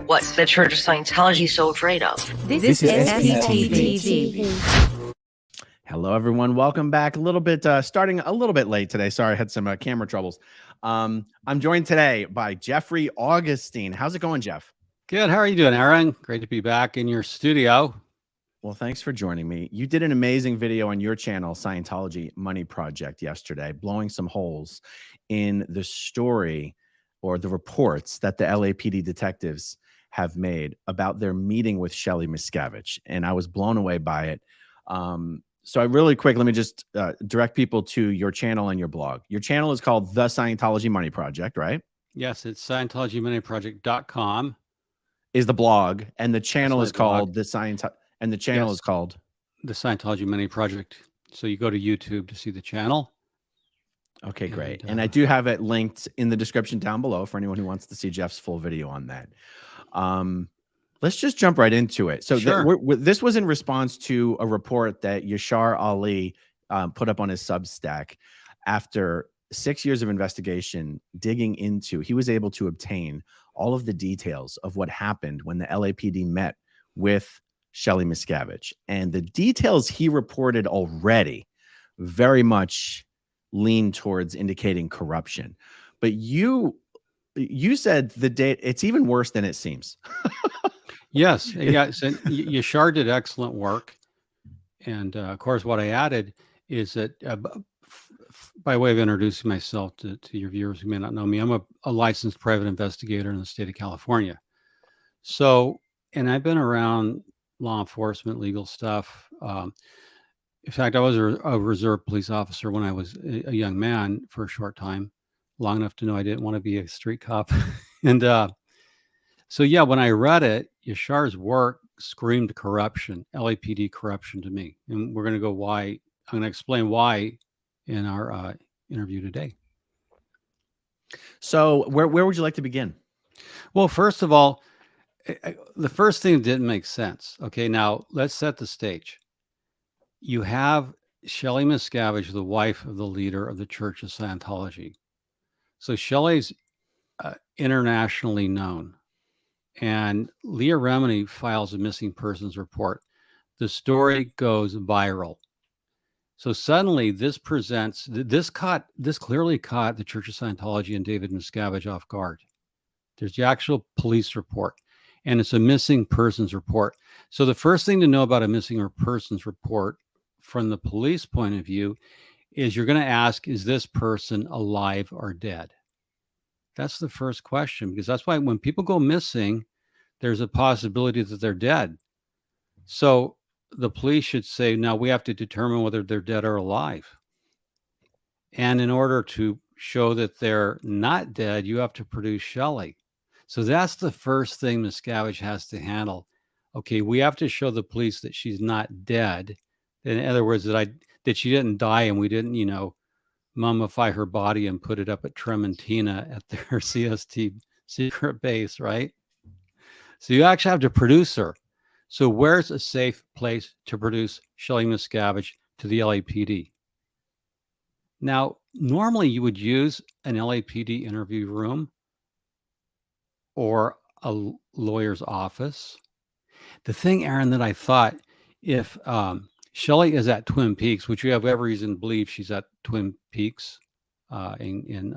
What's the Church of Scientology so afraid of? This is SPTV. Hello, everyone. Welcome back. A little bit, starting a little bit late today. Sorry, I had some camera troubles. I'm joined today by Jeffrey Augustine. How's it going, Jeff? Good. How are you doing, Aaron? Great to be back in your studio. Well, thanks for joining me. You did an amazing video on your channel, Scientology Money Project, yesterday, blowing some holes in the story or the reports that the LAPD detectives have made about their meeting with Shelly Miscavige. And I was blown away by it. So I really quick, let me just direct people to your channel and your blog. Your channel is called The Scientology Money Project, right? Yes, it's Scientologymoneyproject.com. Is the blog, and the channel is called The Scientology Money Project. So you go to YouTube to see the channel. Okay, great. And I do have it linked in the description down below for anyone who wants to see Jeff's full video on that. Let's just jump right into it. So Sure. this was in response to a report that Yashar Ali put up on his Substack. After 6 years of investigation, digging into, he was able to obtain all of the details of what happened when the LAPD met with Shelly Miscavige. And the details he reported already very much lean towards indicating corruption. But you said the date, it's even worse than it seems. Yes. Yeah. So Yashar did excellent work. And of course, what I added is that by way of introducing myself to your viewers who may not know me, I'm a licensed private investigator in the state of California. So, and I've been around law enforcement, legal stuff. In fact, I was a reserve police officer when I was a young man for a short time, long enough to know I didn't want to be a street cop. And so, yeah, when I read it, Yashar's work screamed corruption, LAPD corruption to me. And we're going to go why. I'm going to explain why in our interview today. So where would you like to begin? Well, first of all, the first thing didn't make sense. Okay, now let's set the stage. You have Shelly Miscavige, the wife of the leader of the Church of Scientology. So Shelly's internationally known. And Leah Remini files a missing persons report. The story goes viral. So suddenly this clearly caught the Church of Scientology and David Miscavige off guard. There's the actual police report, and it's a missing persons report. So the first thing to know about a missing persons report from the police point of view is you're going to ask, is this person alive or dead? That's the first question, because that's why when people go missing, there's a possibility that they're dead. So the police should say, now we have to determine whether they're dead or alive. And in order to show that they're not dead, you have to produce Shelly. So that's the first thing Miscavige has to handle. Okay, we have to show the police that she's not dead. In other words, that she didn't die and we didn't, mummify her body and put it up at Trementina at their CST secret base, right? So you actually have to produce her. So where's a safe place to produce Shelly Miscavige to the LAPD? Now, normally you would use an LAPD interview room or a lawyer's office. The thing, Aaron, that I thought, if Shelly is at Twin Peaks, which we have every reason to believe she's at Twin Peaks in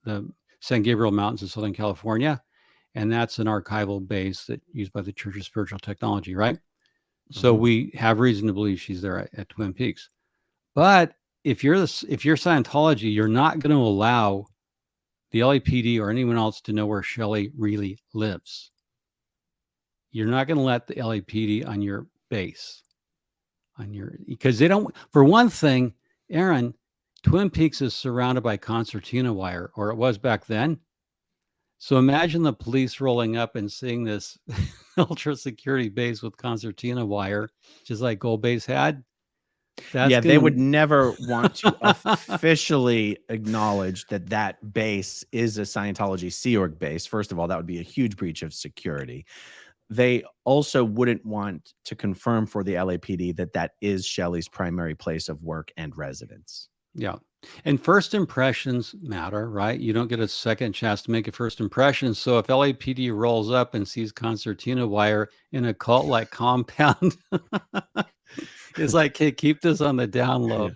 the San Gabriel Mountains of Southern California, and that's an archival base that used by the Church of Spiritual Technology, right? Mm-hmm. So we have reason to believe she's there at Twin Peaks. But if you're Scientology, you're not going to allow the LAPD or anyone else to know where Shelly really lives. You're not going to let the LAPD on your base, because they don't. For one thing, Aaron, Twin Peaks is surrounded by concertina wire, or it was back then. So imagine the police rolling up and seeing this ultra security base with concertina wire, just like Gold Base had. They would never want to officially acknowledge that base is a Scientology Sea Org base. First of all, that would be a huge breach of security. They also wouldn't want to confirm for the LAPD that is Shelly's primary place of work and residence. Yeah. And first impressions matter, right? You don't get a second chance to make a first impression. So if LAPD rolls up and sees concertina wire in a cult-like compound, it's like, hey, keep this on the down low. Yeah.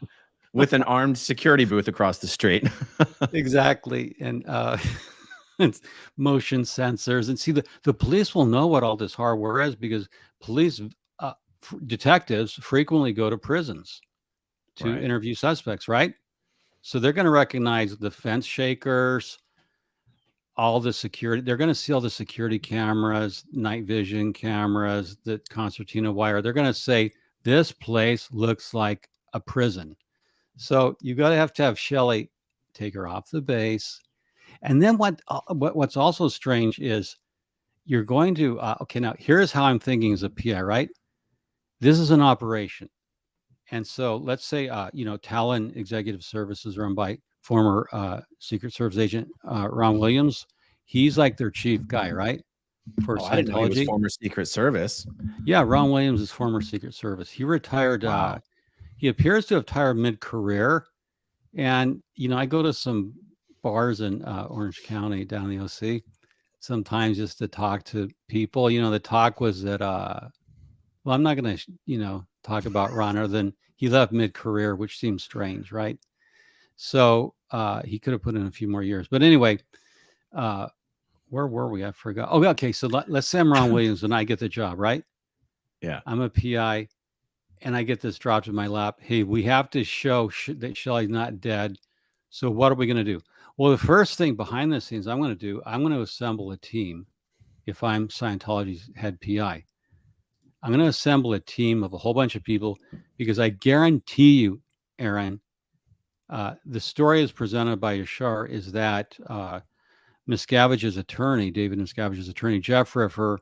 With an armed security booth across the street. Exactly. And it's motion sensors. And see, the police will know what all this hardware is because police detectives frequently go to prisons to Right. interview suspects, right? So they're going to recognize the fence shakers, all the security. They're going to see all the security cameras, night vision cameras, the concertina wire. They're going to say, this place looks like a prison. So you got to have Shelly take her off the base. And then what's also strange is you're going to, okay, now here's how I'm thinking as a PI, right? This is an operation. And so let's say, Talon Executive Services run by former Secret Service agent Ron Williams. He's like their chief guy, right? For I didn't know he was Scientology. former Secret Service. Yeah, Ron Williams is former Secret Service. He retired. Wow. He appears to have retired mid-career. And, I go to some bars in Orange County down the OC sometimes just to talk to people. The talk was that, well, I'm not going to, talk about Ron other than he left mid-career, which seems strange, right? So he could have put in a few more years. But anyway, where were we? I forgot. Oh, okay. So let's say I'm Ron Williams and I get the job, right? Yeah. I'm a PI and I get this dropped in my lap. Hey, we have to show that Shelly's not dead. So what are we going to do? Well, the first thing behind the scenes I'm going to assemble a team. If I'm Scientology's head PI, I'm going to assemble a team of a whole bunch of people because I guarantee you, Aaron, the story is presented by Yashar is that Miscavige's attorney, David Miscavige's attorney, Jeff Riffer,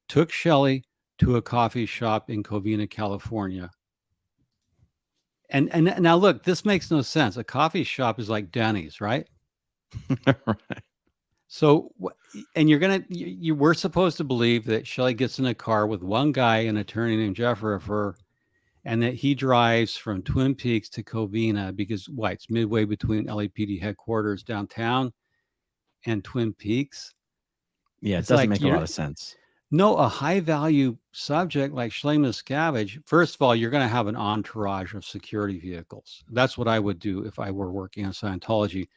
took Shelly to a coffee shop in Covina, California. And now look, this makes no sense. A coffee shop is like Denny's, right? Right. So, and we're supposed to believe that Shelly gets in a car with one guy, an attorney named Jeff Riffer, and that he drives from Twin Peaks to Covina because it's midway between LAPD headquarters downtown and Twin Peaks. Yeah, it doesn't make a lot of sense. No, a high value subject like Shelly Miscavige, first of all, you're going to have an entourage of security vehicles. That's what I would do if I were working on Scientology.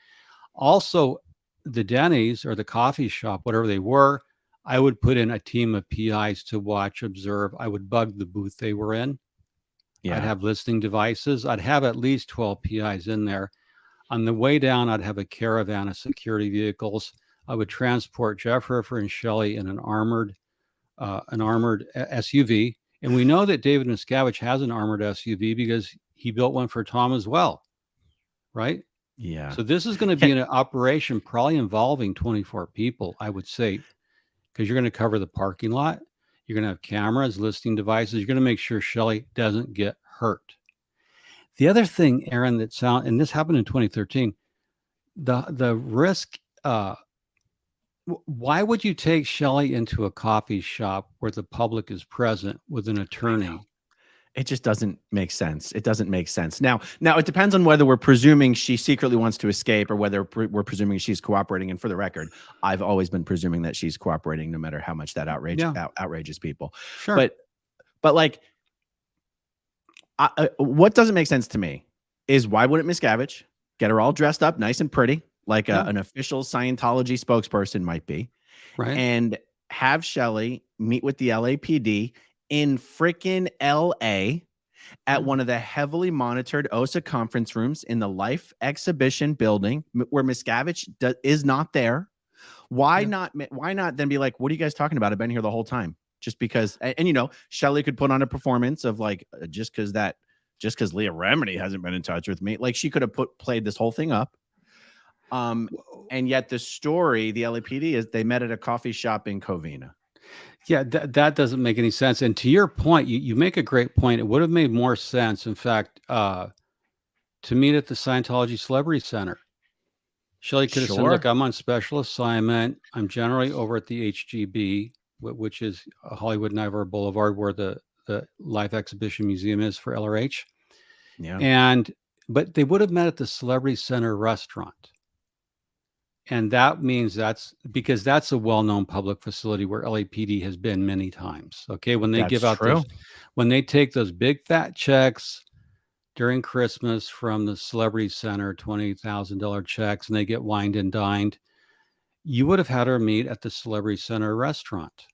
Also, the Denny's or the coffee shop, whatever they were, I would put in a team of PIs to watch, observe. I would bug the booth they were in. Yeah. I'd have listening devices. I'd have at least 12 PIs in there. On the way down, I'd have a caravan of security vehicles. I would transport Jeff Riffer and Shelly in an armored SUV. And we know that David Miscavige has an armored SUV because he built one for Tom as well, right? Yeah. So this is going to be an operation probably involving 24 people, I would say, because you're going to cover the parking lot. You're going to have cameras, listening devices. You're going to make sure Shelly doesn't get hurt. The other thing, Aaron, and this happened in 2013, the risk, why would you take Shelly into a coffee shop where the public is present with an attorney? It just doesn't make sense. It doesn't make sense. Now it depends on whether we're presuming she secretly wants to escape or whether we're presuming she's cooperating. And for the record, I've always been presuming that she's cooperating, no matter how much that outrages people. Sure. But like, what doesn't make sense to me is why wouldn't Miscavige get her all dressed up, nice and pretty, like an official Scientology spokesperson might be, right? And have Shelly meet with the LAPD in freaking LA at one of the heavily monitored OSA conference rooms in the Life Exhibition building where Miscavige is not there. Why not then be like, what are you guys talking about? I've been here the whole time. Just because, and Shelly could put on a performance of like, just because Leah Remini hasn't been in touch with me. Like she could have played this whole thing up. And yet the story, the LAPD is they met at a coffee shop in Covina. Yeah, that doesn't make any sense. And to your point, you make a great point. It would have made more sense, in fact, to meet at the Scientology Celebrity Center. Shelly could have said, look, I'm on special assignment. I'm generally over at the HGB, which is Hollywood Niagara Boulevard, where the Life Exhibition Museum is for LRH. Yeah. And but they would have met at the Celebrity Center restaurant. And that means that's because that's a well-known public facility where LAPD has been many times. Okay. When they give out those, when they take those big fat checks during Christmas from the Celebrity Center, $20,000 checks, and they get wined and dined, you would have had her meet at the Celebrity Center restaurant.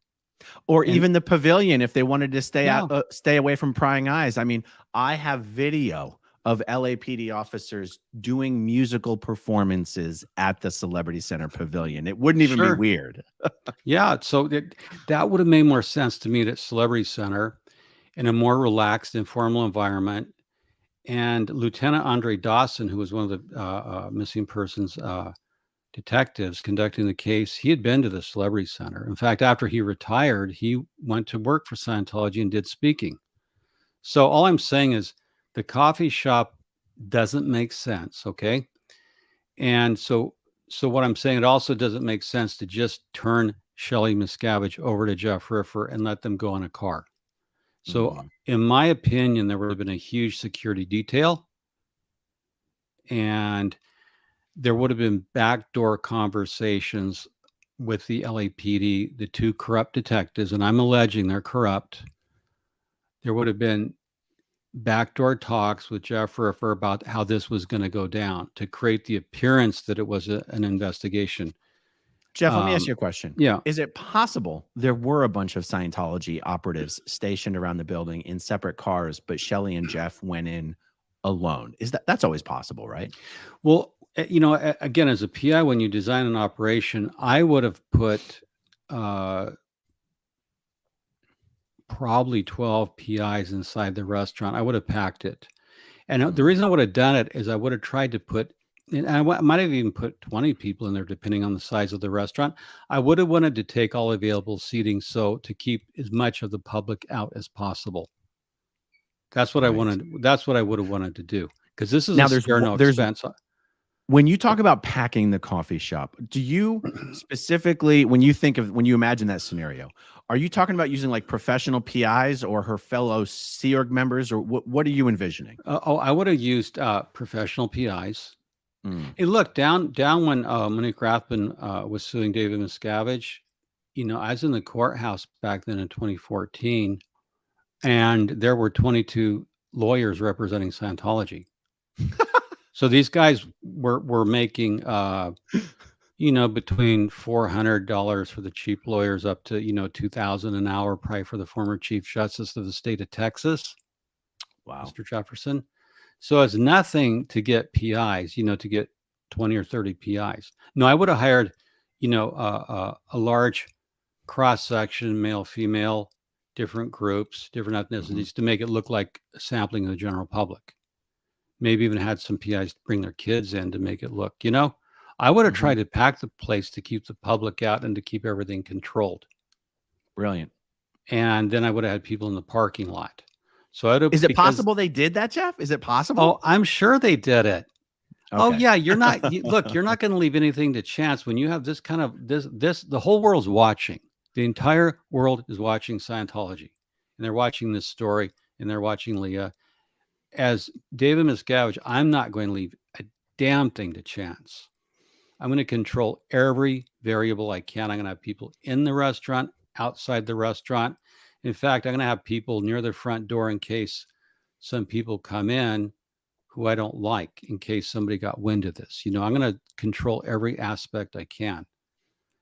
Or even the pavilion if they wanted to stay away from prying eyes. I mean, I have video of LAPD officers doing musical performances at the Celebrity Center pavilion. It wouldn't even be weird. Yeah. So that would have made more sense to meet at Celebrity Center in a more relaxed, informal environment. And Lieutenant Andre Dawson, who was one of the missing persons detectives conducting the case, he had been to the Celebrity Center. In fact, after he retired, he went to work for Scientology and did speaking. So all I'm saying is the coffee shop doesn't make sense, okay? And so what I'm saying, it also doesn't make sense to just turn Shelly Miscavige over to Jeff Riffer and let them go in a car. So in my opinion, there would have been a huge security detail, and there would have been backdoor conversations with the LAPD, the two corrupt detectives, and I'm alleging they're corrupt. There would have been backdoor talks with Jeff Riffer about how this was going to go down to create the appearance that it was an investigation. Jeff, let me ask you a question. Yeah. Is it possible there were a bunch of Scientology operatives stationed around the building in separate cars, but Shelly and Jeff went in alone? That's always possible, right? Well, you know, again, as a PI, when you design an operation, I would have put probably 12 PIs inside the restaurant. I would have packed it. And the reason I would have done it is I would have tried to put, and I might have even put 20 people in there, depending on the size of the restaurant. I would have wanted to take all available seating, so to keep as much of the public out as possible. That's what I wanted. That's what I would have wanted to do, because this is no expense. When you talk about packing the coffee shop, do you specifically, when you imagine that scenario, are you talking about using like professional PIs or her fellow Sea Org members, or what are you envisioning? I would have used professional PIs. Hey, look, down when Monique Rathbun was suing David Miscavige, you know, I was in the courthouse back then in 2014, and there were 22 lawyers representing Scientology. So these guys were making, you know, between $400 for the cheap lawyers up to, you know, $2,000 an hour, probably for the former Chief Justice of the state of Texas. Wow, Mr. Jefferson. So it's nothing to get PIs, you know, to get 20 or 30 PIs. No, I would have hired, you know, a large cross section, male, female, different groups, different ethnicities, to make it look like a sampling of the general public. Maybe even had some PIs bring their kids in to make it look, you know, I would have tried to pack the place to keep the public out and to keep everything controlled. Brilliant. And then I would have had people in the parking lot. So is it possible they did that, Jeff? Is it possible? Oh, I'm sure they did it. Okay. Oh yeah. You're not, look, you're not going to leave anything to chance when you have this kind of the whole world's watching. The entire world is watching Scientology, and they're watching this story, and they're watching Leah. As David Miscavige, I'm not going to leave a damn thing to chance. I'm going to control every variable I can. I'm going to have people in the restaurant, outside the restaurant. In fact, I'm going to have people near the front door in case some people come in who I don't like, in case somebody got wind of this. You know, I'm going to control every aspect I can.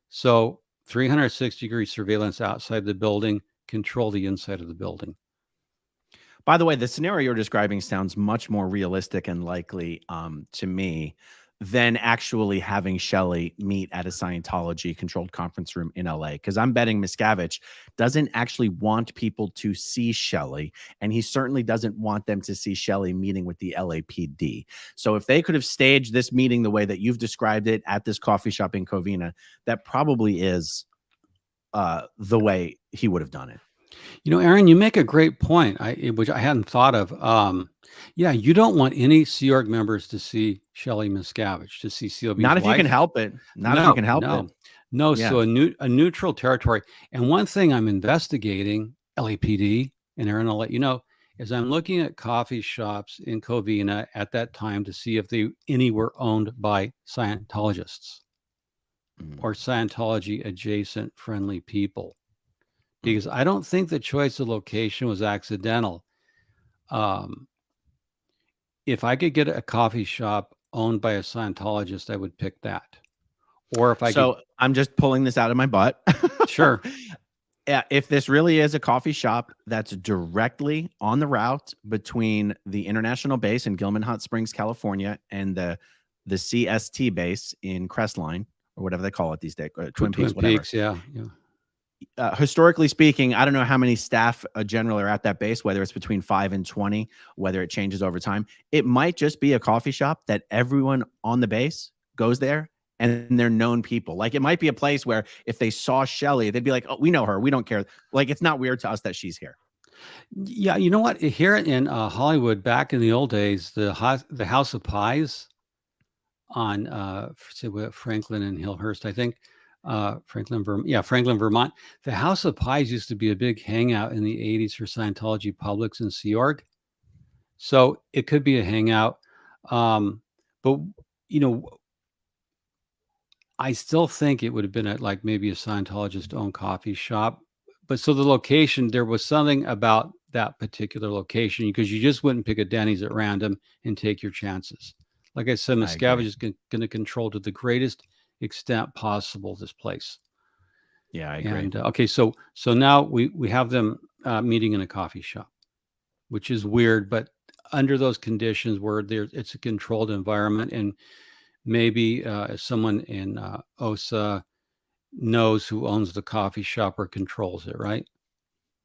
So 360-degree surveillance outside the building, control the inside of the building. By the way, the scenario you're describing sounds much more realistic and likely to me than actually having Shelly meet at a Scientology controlled conference room in LA. Because I'm betting Miscavige doesn't actually want people to see Shelly, and he certainly doesn't want them to see Shelly meeting with the LAPD. So if they could have staged this meeting the way that you've described it at this coffee shop in Covina, that probably is the way he would have done it. You know, Aaron, you make a great point, which I hadn't thought of. Yeah, you don't want any Sea Org members to see Shelly Miscavige, to see COB's Not if wife. You can help it. Not if you can help it. No, yeah. So a neutral territory. And one thing I'm investigating, LAPD, and Aaron, I'll let you know, is I'm looking at coffee shops in Covina at that time to see if any were owned by Scientologists or Scientology adjacent friendly people, because I don't think the choice of location was accidental. If I could get a coffee shop owned by a Scientologist, I would pick that. Or if I So I'm just pulling this out of my butt. Sure. Yeah, if this really is a coffee shop that's directly on the route between the international base in Gilman Hot Springs, California, and the CST base in Crestline, or whatever they call it these days, Twin Peaks, whatever. yeah. Historically speaking, I don't know how many staff generally are at that base, whether it's between 5 and 20, whether it changes over time. It might just be a coffee shop that everyone on the base goes there and they're known people. Like, it might be a place where if they saw Shelly, they'd be like, oh, we know her. We don't care. Like, it's not weird to us that she's here. Yeah. You know what? Here in Hollywood, back in the old days, the House of Pies on Franklin and Hillhurst, I think, Franklin, Vermont. The House of Pies used to be a big hangout in the 80s for Scientology publics in Sea Org. So it could be a hangout. But, you know, I still think it would have been at like maybe a Scientologist owned coffee shop. But so the location, there was something about that particular location, because you just wouldn't pick a Denny's at random and take your chances. Like I said, Miscavige is going to control to the greatest extent possible this place. Yeah, I agree. And okay, so now we have them meeting in a coffee shop, which is weird, but under those conditions where it's a controlled environment, and maybe someone in OSA knows who owns the coffee shop or controls it, right?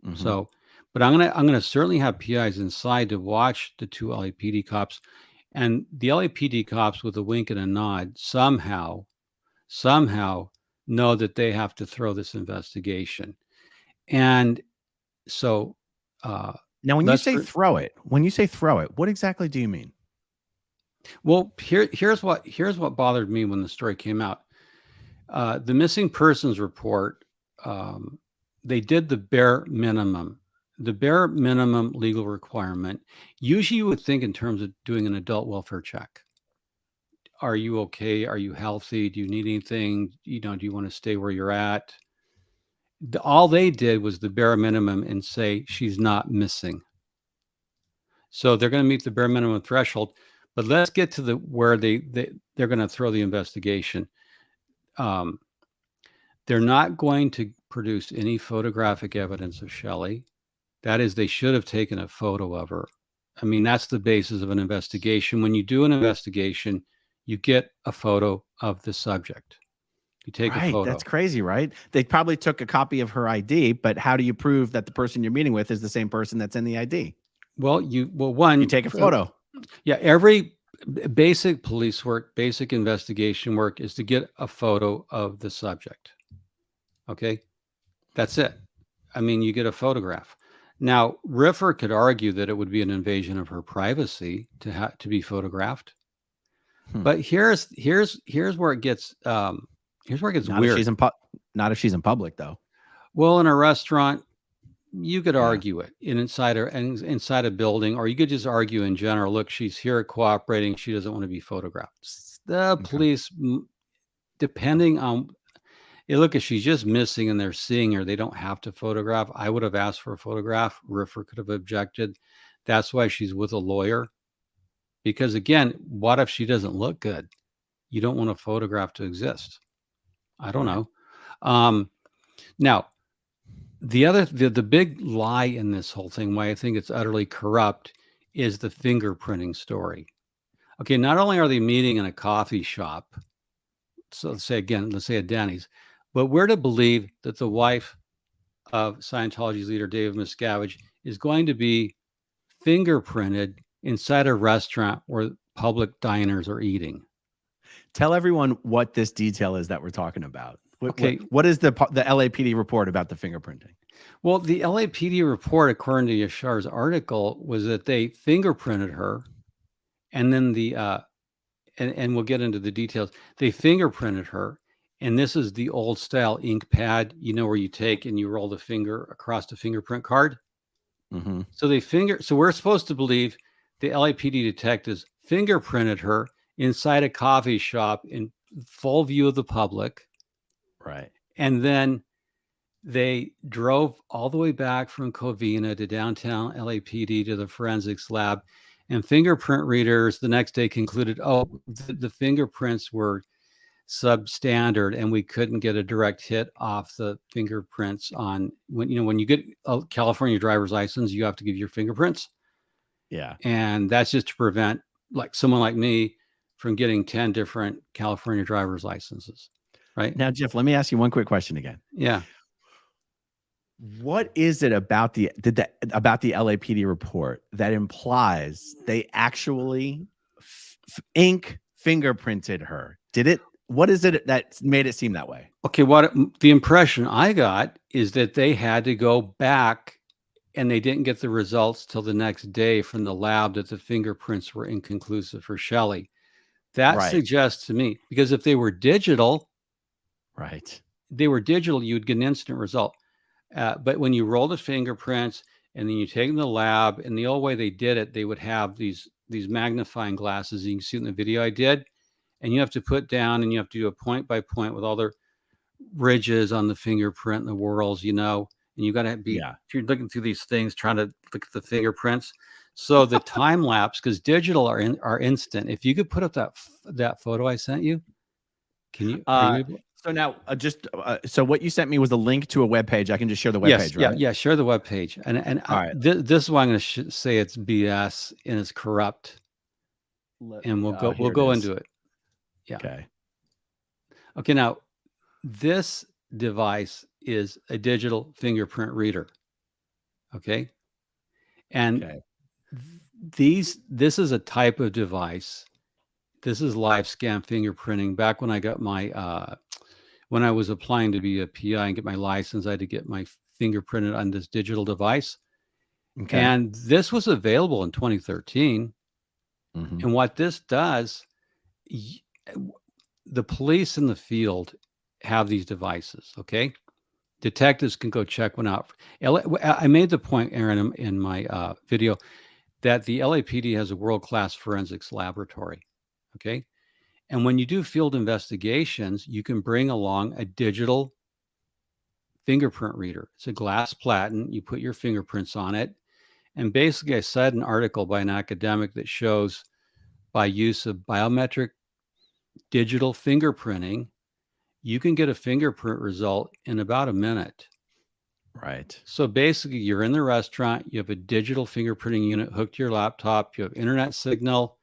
Mm-hmm. So, but I'm gonna certainly have PIs inside to watch the two LAPD cops, and the LAPD cops, with a wink and a nod, somehow know that they have to throw this investigation. And so now, when you say throw it, what exactly do you mean? Well, here's what bothered me when the story came out. The missing persons report, they did the bare minimum legal requirement. Usually you would think in terms of doing an adult welfare check. Are you okay? Are you healthy? Do you need anything? You know, do you want to stay where you're at? All they did was the bare minimum and say she's not missing. So they're going to meet the bare minimum threshold. But let's get to where they're going to throw the investigation. They're not going to produce any photographic evidence of Shelly. That is, they should have taken a photo of her. I mean, that's the basis of an investigation. When you do an investigation, you get a photo of the subject. You take a photo. That's crazy, right? They probably took a copy of her ID, but how do you prove that the person you're meeting with is the same person that's in the ID? Well, you take a photo. Yeah, every basic police work, basic investigation work is to get a photo of the subject. Okay, that's it. I mean, you get a photograph. Now, Riffer could argue that it would be an invasion of her privacy to be photographed. But here's where it gets weird. Not if she's in public, though. Well, in a restaurant, you could argue it inside a building, or you could just argue in general. Look, she's here cooperating. She doesn't want to be photographed. The police, depending on, look, if she's just missing and they're seeing her, they don't have to photograph. I would have asked for a photograph. Riffer could have objected. That's why she's with a lawyer. Because again, what if she doesn't look good? You don't want a photograph to exist. I don't know. Now, the big lie in this whole thing, why I think it's utterly corrupt, is the fingerprinting story. Okay, not only are they meeting in a coffee shop, so let's say a Denny's, but we're to believe that the wife of Scientology's leader, David Miscavige, is going to be fingerprinted inside a restaurant where public diners are eating. Tell everyone what this detail is that we're talking about. Okay. What is the LAPD report about the fingerprinting? Well, the LAPD report, according to Yashar's article, was that they fingerprinted her, and then and we'll get into the details. They fingerprinted her, and this is the old style ink pad, where you take and you roll the finger across the fingerprint card. Mm-hmm. So we're supposed to believe the LAPD detectives fingerprinted her inside a coffee shop in full view of the public. Right. And then they drove all the way back from Covina to downtown LAPD to the forensics lab. And fingerprint readers the next day concluded, the fingerprints were substandard and we couldn't get a direct hit off the fingerprints on when you get a California driver's license, you have to give your fingerprints. Yeah. And that's just to prevent like someone like me from getting 10 different California driver's licenses. Right. Now, Jeff, let me ask you one quick question again. Yeah. What is it about the LAPD report that implies they actually ink fingerprinted her? What is it that made it seem that way? Okay, the impression I got is that they had to go back and they didn't get the results till the next day from the lab that the fingerprints were inconclusive for Shelly. That suggests to me, because if they were digital, you'd get an instant result. But when you roll the fingerprints and then you take them to the lab, and the old way they did it, they would have these magnifying glasses. You can see in the video I did, and you have to put down and you have to do a point by point with all the ridges on the fingerprint and the whorls, and you got to be, if you're looking through these things, trying to look at the fingerprints. So the time lapse, because digital are instant. If you could put up that photo I sent you, can you? So now, so what you sent me was a link to a web page. I can just share the web page, right? Yeah, share the web page. And all right. This is why I'm going to say it's BS and it's corrupt. And we'll go into it. Yeah. Okay. Now, this device is a digital fingerprint reader. Okay. And this is a type of device. This is live scan fingerprinting. Back when I got my when I was applying to be a PI and get my license, I had to get my fingerprinted on this digital device. And this was available in 2013. Mm-hmm. And what this does, the police in the field have these devices, okay? Detectives can go check one out. I made the point, Aaron, in my video, that the LAPD has a world-class forensics laboratory, okay? And when you do field investigations, you can bring along a digital fingerprint reader. It's a glass platen. You put your fingerprints on it. And basically, I cited an article by an academic that shows by use of biometric digital fingerprinting, you can get a fingerprint result in about a minute. Right. So basically, you're in the restaurant, you have a digital fingerprinting unit hooked to your laptop, you have internet signal.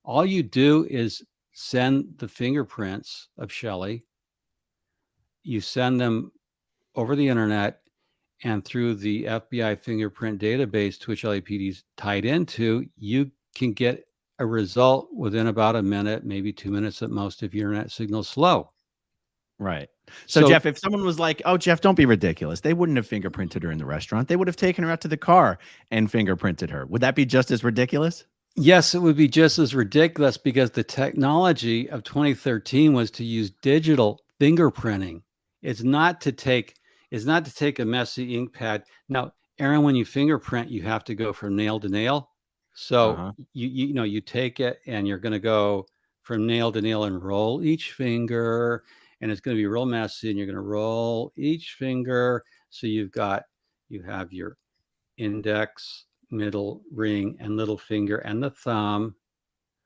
All you do is send the fingerprints of Shelly. You send them over the internet, and through the FBI fingerprint database to which LAPD is tied into, you can get a result within about a minute, maybe 2 minutes at most if your internet signal is slow. Right. So Jeff, if someone was like, "Oh, Jeff, don't be ridiculous," they wouldn't have fingerprinted her in the restaurant. They would have taken her out to the car and fingerprinted her. Would that be just as ridiculous? Yes, it would be just as ridiculous because the technology of 2013 was to use digital fingerprinting. It's not to take a messy ink pad. Now, Aaron, when you fingerprint, you have to go from nail to nail. So you take it and you're going to go from nail to nail and roll each finger, and it's going to be real messy, and you're going to roll each finger. So you have your index, middle ring, and little finger, and the thumb.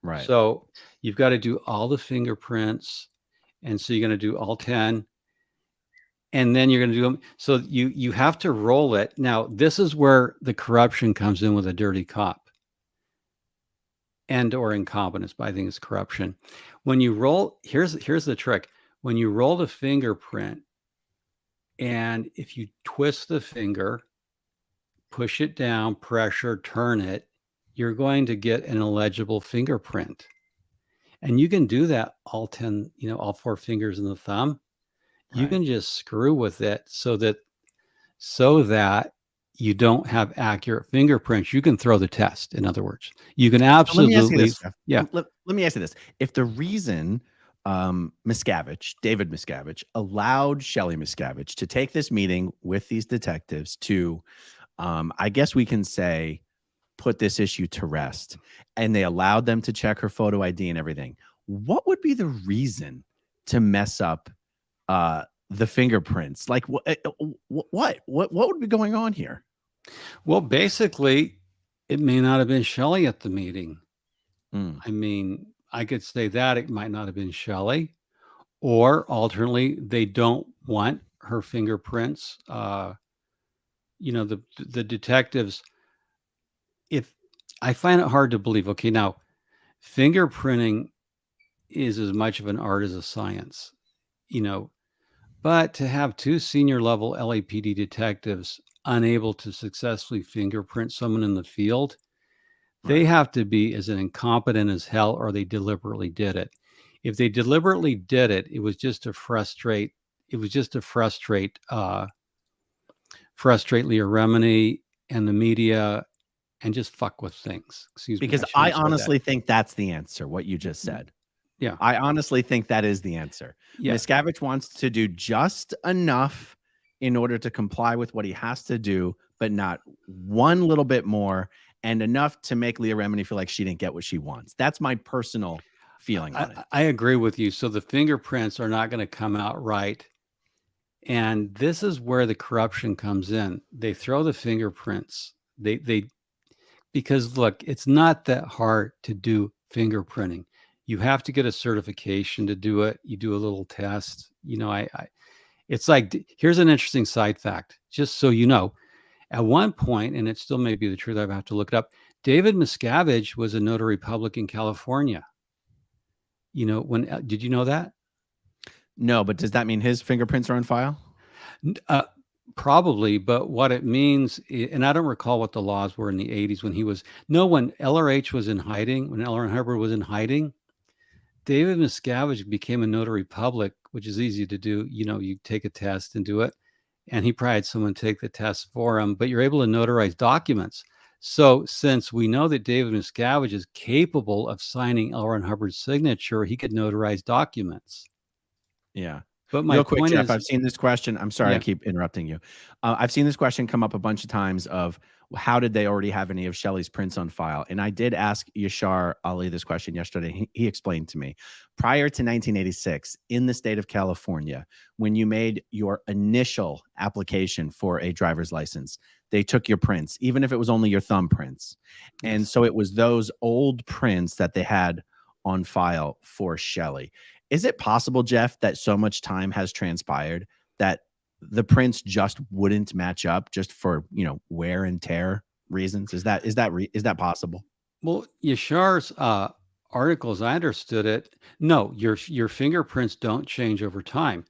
Right. So you've got to do all the fingerprints, and so you're going to do all 10. And then you're going to do them. So you have to roll it. Now, this is where the corruption comes in with a dirty cop and or incompetence, but I think it's corruption. When you roll, here's the trick. When you roll the fingerprint, and if you twist the finger, push it down, pressure, turn it, you're going to get an illegible fingerprint. And you can do that all 10, all 4 fingers in the thumb. You can just screw with it so that you don't have accurate fingerprints. You can throw the test. In other words, you can absolutely. Let me ask you this, yeah. Let me ask you this: if the reason David Miscavige allowed Shelly Miscavige to take this meeting with these detectives to I guess we can say, put this issue to rest, and they allowed them to check her photo ID and everything. What would be the reason to mess up the fingerprints? Like what would be going on here? Well, basically, it may not have been Shelly at the meeting. I mean, I could say that it might not have been Shelly, or alternately, they don't want her fingerprints. The detectives, if I find it hard to believe, okay, now fingerprinting is as much of an art as a science, but to have two senior level LAPD detectives unable to successfully fingerprint someone in the field, they have to be as incompetent as hell, or they deliberately did it. If they deliberately did it, it was just to frustrate Leah Remini and the media, and just fuck with things. Excuse me. Because I honestly think that's the answer, what you just said. Yeah. I honestly think that is the answer. Yeah. Miscavige wants to do just enough in order to comply with what he has to do, but not one little bit more, and enough to make Leah Remini feel like she didn't get what she wants. That's my personal feeling on it. I agree with you. So the fingerprints are not going to come out right. And this is where the corruption comes in. They throw the fingerprints. Because look, it's not that hard to do fingerprinting. You have to get a certification to do it. You do a little test. It's like, here's an interesting side fact, just so you know. At one point, and it still may be the truth, I have to look it up, David Miscavige was a notary public in California. Did you know that? No, but does that mean his fingerprints are on file? Probably, but what it means, and I don't recall what the laws were in the 80s when when LRH was in hiding, when L. Ron Hubbard was in hiding, David Miscavige became a notary public, which is easy to do. You take a test and do it. And he probably had someone take the test for him, but you're able to notarize documents. So since we know that David Miscavige is capable of signing L. Ron Hubbard's signature, he could notarize documents. Yeah. But my real quick, point Jeff, is, I've seen this question. I'm sorry, I keep interrupting you. I've seen this question come up a bunch of times of how did they already have any of Shelly's prints on file? And I did ask Yashar Ali this question yesterday. He explained to me, prior to 1986, in the state of California, when you made your initial application for a driver's license, they took your prints, even if it was only your thumbprints. Yes. And so it was those old prints that they had on file for Shelly. Is it possible, Jeff, that so much time has transpired that the prints just wouldn't match up just for, wear and tear reasons? Is that possible? Well, Yashar's article, as I understood it, no, your fingerprints don't change over time.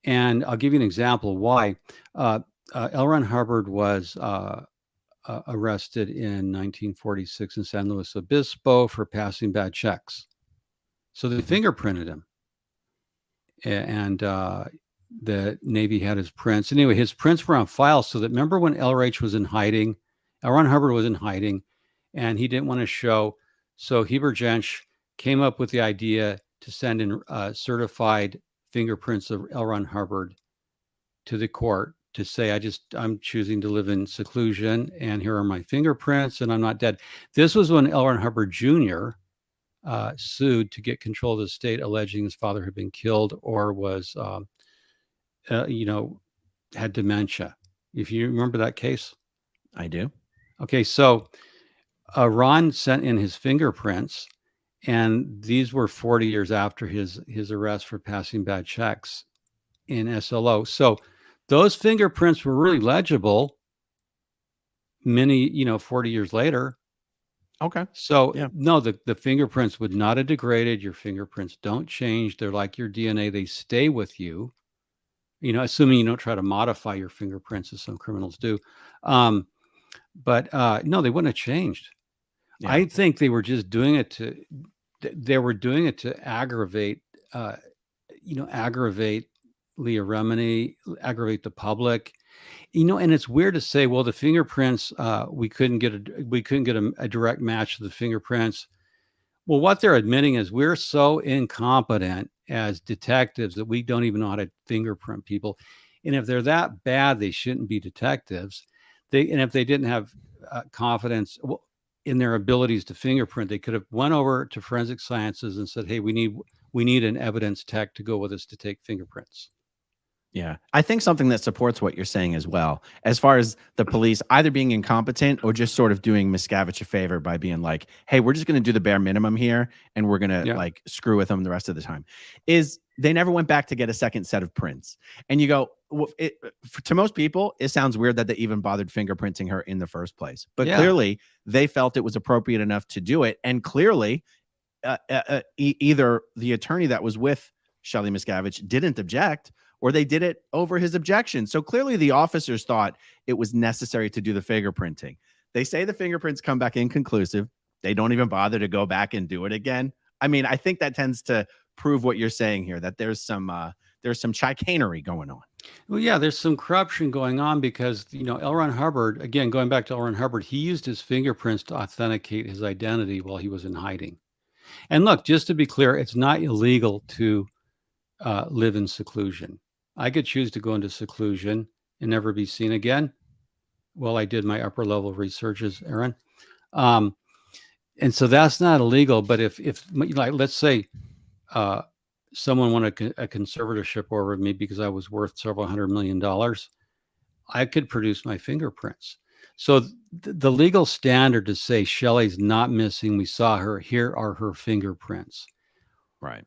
And I'll give you an example why. L. Ron Hubbard was arrested in 1946 in San Luis Obispo for passing bad checks. So they fingerprinted him. And the Navy had his prints. Anyway, his prints were on file. So that, remember when LRH was in hiding, L. Ron Hubbard was in hiding, and he didn't want to show. So Heber Jensch came up with the idea to send in certified fingerprints of L. Ron Hubbard to the court to say, I'm choosing to live in seclusion, and here are my fingerprints, and I'm not dead. This was when L. Ron Hubbard Jr. Sued to get control of the state, alleging his father had been killed or was, had dementia. If you remember that case. I do. Okay, so Ron sent in his fingerprints, and these were 40 years after his arrest for passing bad checks in SLO. So those fingerprints were really legible 40 years later. Okay. So no, the fingerprints would not have degraded. Your fingerprints don't change. They're like your DNA. They stay with you, assuming you don't try to modify your fingerprints as some criminals do. But no, they wouldn't have changed. Yeah. I think they were just doing it to aggravate, aggravate Leah Remini, aggravate the public. And it's weird to say, well, the fingerprints, we couldn't get a direct match to the fingerprints. Well, what they're admitting is we're so incompetent as detectives that we don't even know how to fingerprint people. And if they're that bad, they shouldn't be detectives. if they didn't have confidence in their abilities to fingerprint, they could have went over to forensic sciences and said, hey, we need an evidence tech to go with us to take fingerprints. Yeah. I think something that supports what you're saying as well, as far as the police either being incompetent or just sort of doing Miscavige a favor by being like, hey, we're just going to do the bare minimum here and we're going to like screw with them the rest of the time, is they never went back to get a second set of prints. And you go, well, to most people, it sounds weird that they even bothered fingerprinting her in the first place. But clearly they felt it was appropriate enough to do it. And clearly either the attorney that was with Shelly Miscavige didn't object, or they did it over his objection. So clearly the officers thought it was necessary to do the fingerprinting. They say the fingerprints come back inconclusive. They don't even bother to go back and do it again. I mean, I think that tends to prove what you're saying here, that there's some chicanery going on. Well, yeah, there's some corruption going on because, L. Ron Hubbard, again, going back to L. Ron Hubbard, he used his fingerprints to authenticate his identity while he was in hiding. And look, just to be clear, it's not illegal to live in seclusion. I could choose to go into seclusion and never be seen again. Well, I did my upper level researches, Aaron. And so that's not illegal. But if like, let's say someone wanted a conservatorship over me because I was worth several $100 million, I could produce my fingerprints. So the legal standard to say Shelly's not missing, we saw her, here are her fingerprints. Right.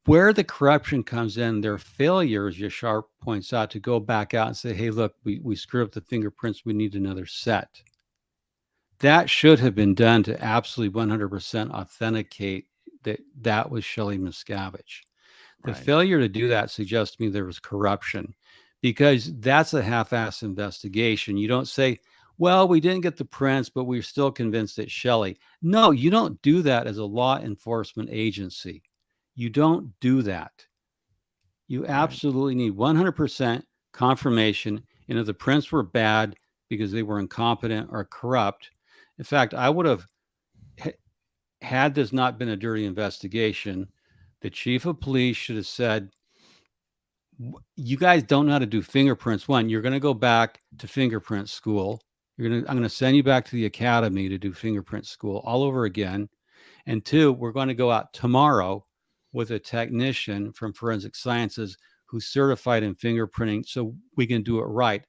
Where the corruption comes in, their failures, Yashar points out, to go back out and say, hey, look, we screwed up the fingerprints. We need another set. That should have been done to absolutely 100% authenticate that was Shelly Miscavige. The failure to do that suggests to me there was corruption, because that's a half-ass investigation. You don't say, well, we didn't get the prints, but we're still convinced it's Shelly. No, you don't do that as a law enforcement agency. You don't do that. You absolutely need 100% confirmation. And if the prints were bad because they were incompetent or corrupt, in fact, I would have, had this not been a dirty investigation, the chief of police should have said, you guys don't know how to do fingerprints. One, you're going to go back to fingerprint school. I'm going to send you back to the academy to do fingerprint school all over again. And two, we're going to go out tomorrow with a technician from Forensic Sciences who's certified in fingerprinting so we can do it right.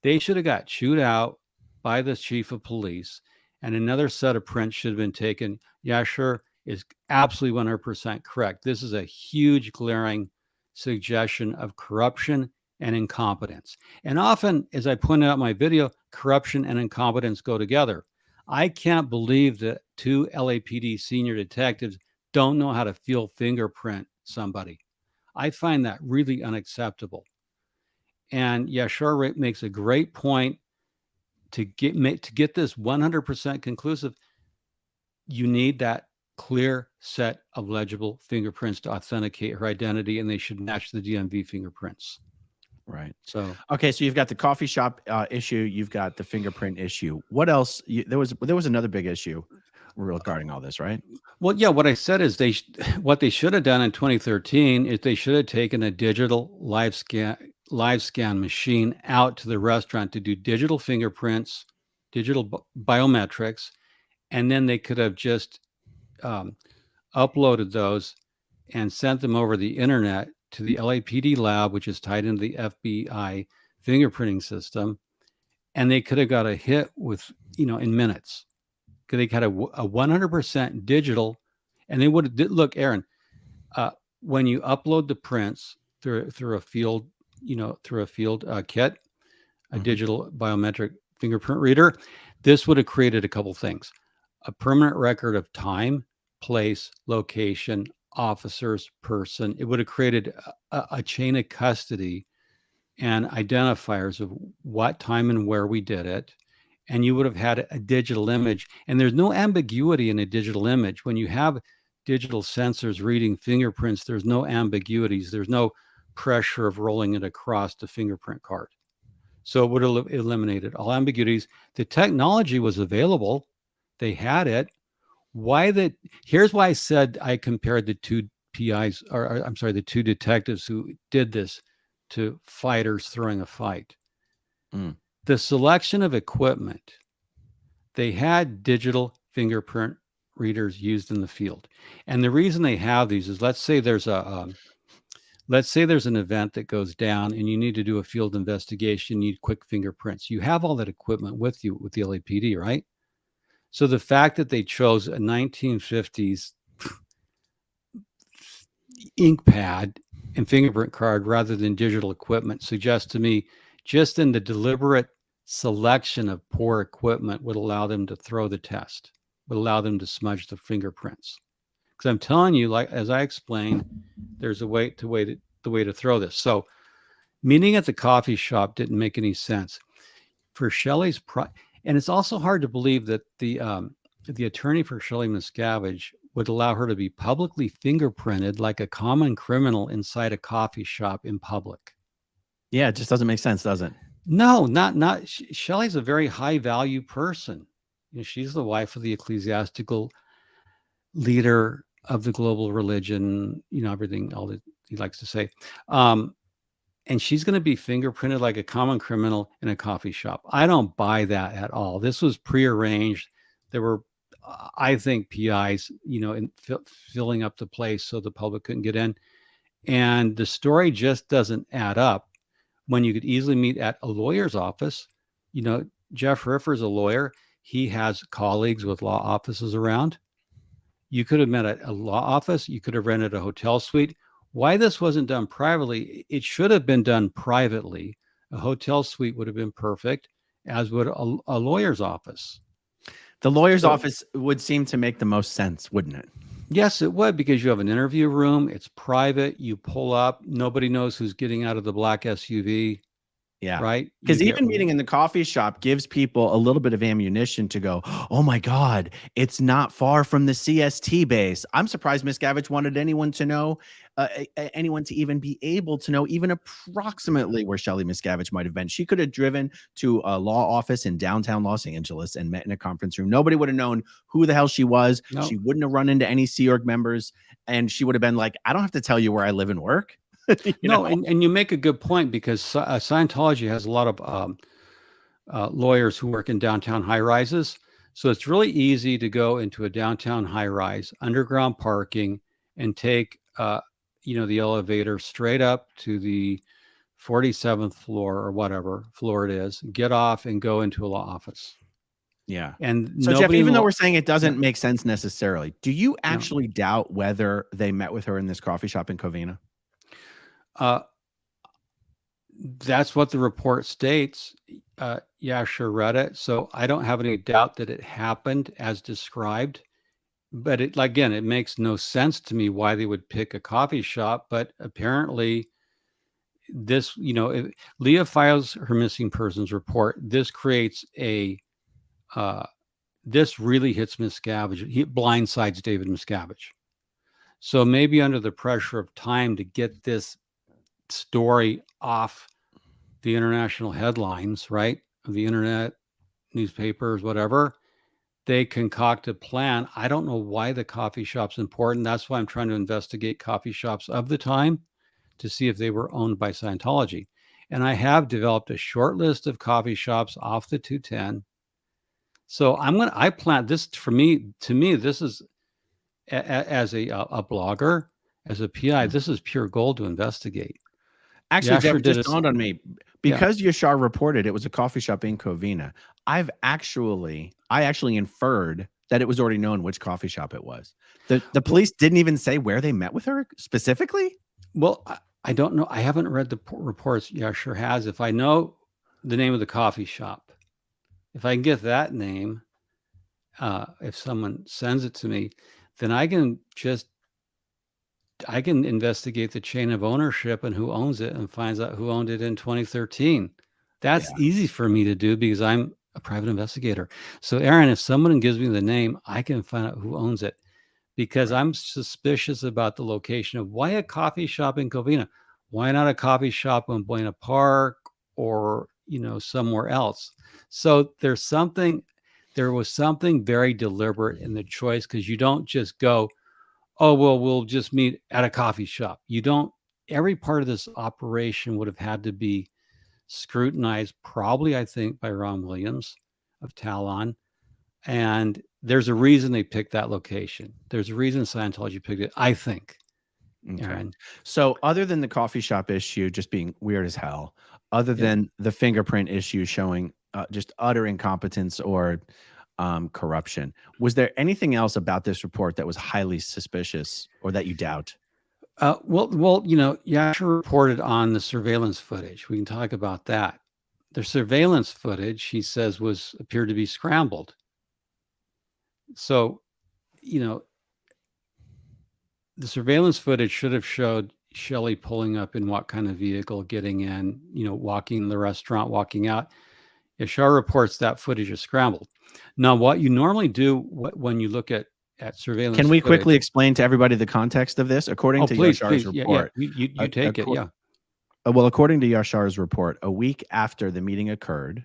They should have got chewed out by the chief of police, and another set of prints should have been taken. Yashar is absolutely 100% correct. This is a huge glaring suggestion of corruption and incompetence. And often, as I pointed out in my video, corruption and incompetence go together. I can't believe that two LAPD senior detectives don't know how to field fingerprint somebody. I find that really unacceptable. And Yashar makes a great point. To get this 100% conclusive, you need that clear set of legible fingerprints to authenticate her identity, and they should match the DMV fingerprints. Right. So, okay. So you've got the coffee shop issue. You've got the fingerprint issue. What else? There was another big issue regarding all this, right? Well, yeah. What I said is what they should have done in 2013 is they should have taken a digital live scan machine out to the restaurant to do digital fingerprints, digital biometrics, and then they could have just uploaded those and sent them over the internet to the LAPD lab, which is tied into the FBI fingerprinting system, and they could have got a hit with, in minutes. Because they got a 100% digital, and they would have, look, Aaron, when you upload the prints through a field, kit, a digital biometric fingerprint reader, this would have created a couple things: a permanent record of time, place, location, officers, person. It would have created a chain of custody and identifiers of what time and where we did it. And you would have had a digital image. And there's no ambiguity in a digital image. When you have digital sensors reading fingerprints, there's no ambiguities. There's no pressure of rolling it across the fingerprint card. So it would have eliminated all ambiguities. The technology was available. They had it. Here's why I said I compared the two PIs, the two detectives who did this to fighters throwing a fight. The selection of equipment, they had digital fingerprint readers used in the field. And the reason they have these is, let's say there's an event that goes down and you need to do a field investigation, you need quick fingerprints. You have all that equipment with you with the LAPD, right? So the fact that they chose a 1950s ink pad and fingerprint card rather than digital equipment suggests to me just in the deliberate selection of poor equipment would allow them to throw the test, would allow them to smudge the fingerprints. Because I'm telling you, like as I explained, there's the way to throw this. So meeting at the coffee shop didn't make any sense for Shelly's. And it's also hard to believe that the attorney for Shelly Miscavige would allow her to be publicly fingerprinted like a common criminal inside a coffee shop in public. Yeah, it just doesn't make sense, does it? No, not. Shelly's a very high value person. You know, she's the wife of the ecclesiastical leader of the global religion, you know, everything, all that he likes to say. And she's going to be fingerprinted like a common criminal in a coffee shop. I don't buy that at all. This was prearranged. There were, I think, PIs, you know, filling up the place so the public couldn't get in. And the story just doesn't add up when you could easily meet at a lawyer's office. You know, Jeff Riffer's a lawyer. He has colleagues with law offices around. You could have met at a law office. You could have rented a hotel suite. Why this wasn't done privately, it should have been done privately. A hotel suite would have been perfect, as would a lawyer's office. The lawyer's office would seem to make the most sense, wouldn't it? Yes, it would, because you have an interview room. It's private. You pull up. Nobody knows who's getting out of the black SUV. Yeah. Right. Because even meeting in the coffee shop gives people a little bit of ammunition to go, oh my God, it's not far from the CST base. I'm surprised Miscavige wanted anyone to know, anyone to even be able to know even approximately where Shelly Miscavige might have been. She could have driven to a law office in downtown Los Angeles and met in a conference room. Nobody would have known who the hell she was. No. She wouldn't have run into any Sea Org members. And she would have been like, I don't have to tell you where I live and work. And you make a good point, because Scientology has a lot of lawyers who work in downtown high rises. So it's really easy to go into a downtown high rise, underground parking, and take the elevator straight up to the 47th floor or whatever floor it is, get off and go into a law office. Yeah. And so Jeff, even though we're saying it doesn't make sense necessarily, do you actually doubt whether they met with her in this coffee shop in Covina? That's what the report states. Yeah, sure, read it. So I don't have any doubt that it happened as described. But it makes no sense to me why they would pick a coffee shop. But apparently, this, if Leah files her missing persons report, this creates this really hits Miscavige. He blindsides David Miscavige. So maybe under the pressure of time to get this story off the international headlines, right, of the internet, newspapers, whatever, they concoct a plan. I don't know why the coffee shop's important. That's why I'm trying to investigate coffee shops of the time to see if they were owned by Scientology. And I have developed a short list of coffee shops off the 210. So I plan this to me, this is as a blogger, as a PI, this is pure gold to investigate. Actually, Jeff, it just dawned on me, because Yashar reported it was a coffee shop in Covina. I actually inferred that it was already known which coffee shop it was. The police didn't even say where they met with her specifically. Well, I don't know. I haven't read the reports. Yashar has. If I know the name of the coffee shop, if I can get that name, if someone sends it to me, then I can investigate the chain of ownership and who owns it, and finds out who owned it in 2013. That's easy for me to do because I'm a private investigator. So Aaron, if someone gives me the name, I can find out who owns it, because I'm suspicious about the location of why a coffee shop in Covina. Why not a coffee shop in Buena Park or, somewhere else? So there was something very deliberate in the choice, because you don't just go, oh, well, we'll just meet at a coffee shop. You don't. Every part of this operation would have had to be scrutinized probably, I think, by Ron Williams of Talon. And there's a reason they picked that location. There's a reason Scientology picked it, I think. Okay. Aaron. So other than the coffee shop issue just being weird as hell, other than the fingerprint issue showing just utter incompetence or corruption, was there anything else about this report that was highly suspicious or that you doubt? Well, Yasha reported on the surveillance footage. We can talk about that. The surveillance footage, he says, appeared to be scrambled. So, the surveillance footage should have showed Shelly pulling up in what kind of vehicle, getting in, walking in the restaurant, walking out. Yashar reports that footage is scrambled. Now, what you normally do when you look at surveillance Can we footage, quickly explain to everybody the context of this? According to Yashar's report, you take it, yeah. Well, according to Yashar's report, a week after the meeting occurred,